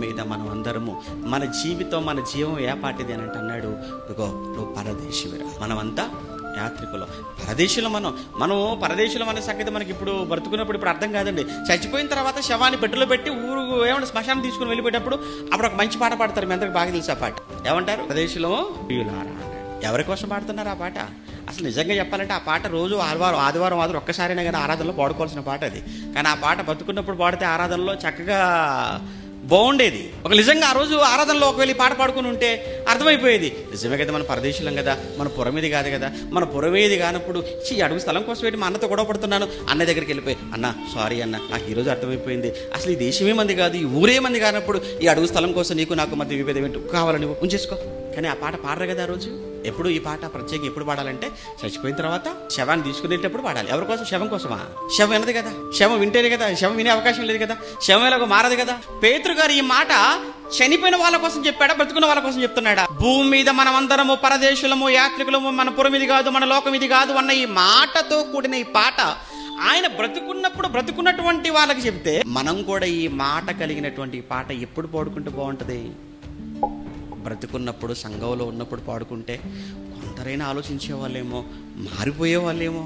మీద మనం అందరము, మన జీవితం మన జీవం ఏ పాటిది అని అన్నాడు, ఇదిగో నువ్వు పరదేశివిరా, మనమంతా యాత్రికులు, పరదేశులు. మనం పరదేశులు అనే సంగతి మనకి ఇప్పుడు బ్రతుకున్నప్పుడు ఇప్పుడు అర్థం కాదండి. చచ్చిపోయిన తర్వాత శవాన్ని పెట్టెలో పెట్టి ఊరు ఏమంటే శ్మశానం తీసుకుని వెళ్ళిపోయేటప్పుడు అప్పుడు ఒక మంచి పాట పాడతారు. మీ అందరికి బాగా తెలుసు ఆ పాట. ఏమంటారు? పరదేశులు ప్రియులారా. ఎవరి కోసం పాడుతున్నారు ఆ పాట? అసలు నిజంగా చెప్పాలంటే ఆ పాట రోజు ఆదివారం మాత్రం ఒక్కసారైనా కానీ ఆరాధనలో పాడుకోవాల్సిన పాట అది. కానీ ఆ పాట బతుకున్నప్పుడు పాడితే ఆరాధనలో చక్కగా బాగుండేది. ఒక నిజంగా ఆ రోజు ఆరాధనలో ఒకవేళ పాట పాడుకుని ఉంటే అర్థమైపోయేది, నిజమే కదా, మన పరదేశులం కదా, మన పురమేది కాదు కదా. మన పురమేది కానప్పుడు అడుగు స్థలం కోసం పెట్టి మా అన్నతో గొడవ పడుతున్నాను, అన్న దగ్గరికి వెళ్ళిపోయి, అన్న సారీ అన్న, నాకు ఈరోజు అర్థమైపోయింది, అసలు ఈ దేశమే మంది కాదు, ఈ ఊరే మంది కానప్పుడు ఈ అడుగు స్థలం కోసం నీకు నాకు మధ్య విభేదం ఏంటి, కావాలని ఉంచేసుకో. కానీ ఆ పాట పాడరు కదా ఆ రోజు. ఎప్పుడు ఈ పాట ప్రత్యేకంగా ఎప్పుడు పాడాలంటే చచ్చిపోయిన తర్వాత శవాన్ని తీసుకునేటప్పుడు పాడాలి. ఎవరి కోసం? శవం కోసమా? శవం వినదు కదా, శవం వింటేనే కదా, శవం వినే అవకాశం లేదు కదా, శవం ఎలాగో మారదు కదా. పేతురు గారు ఈ మాట చనిపోయిన వాళ్ళ కోసం చెప్పాడా, బ్రతుకున్న వాళ్ళ కోసం చెప్తున్నాడా? భూమి మీద మనం అందరము పరదేశులము, యాత్రికులము, మన పురం ఇది కాదు, మన లోకం ఇది కాదు అన్న ఈ మాటతో కూడిన ఈ పాట ఆయన బ్రతుకున్నప్పుడు బ్రతుకున్నటువంటి వాళ్ళకి చెప్తే, మనం కూడా ఈ మాట కలిగినటువంటి పాట ఎప్పుడు పాడుకుంటే బాగుంటుంది? బ్రతుకున్నప్పుడు, సంఘంలో ఉన్నప్పుడు పాడుకుంటే కొందరైనా ఆలోచించే వాళ్ళేమో, మారిపోయే వాళ్ళేమో.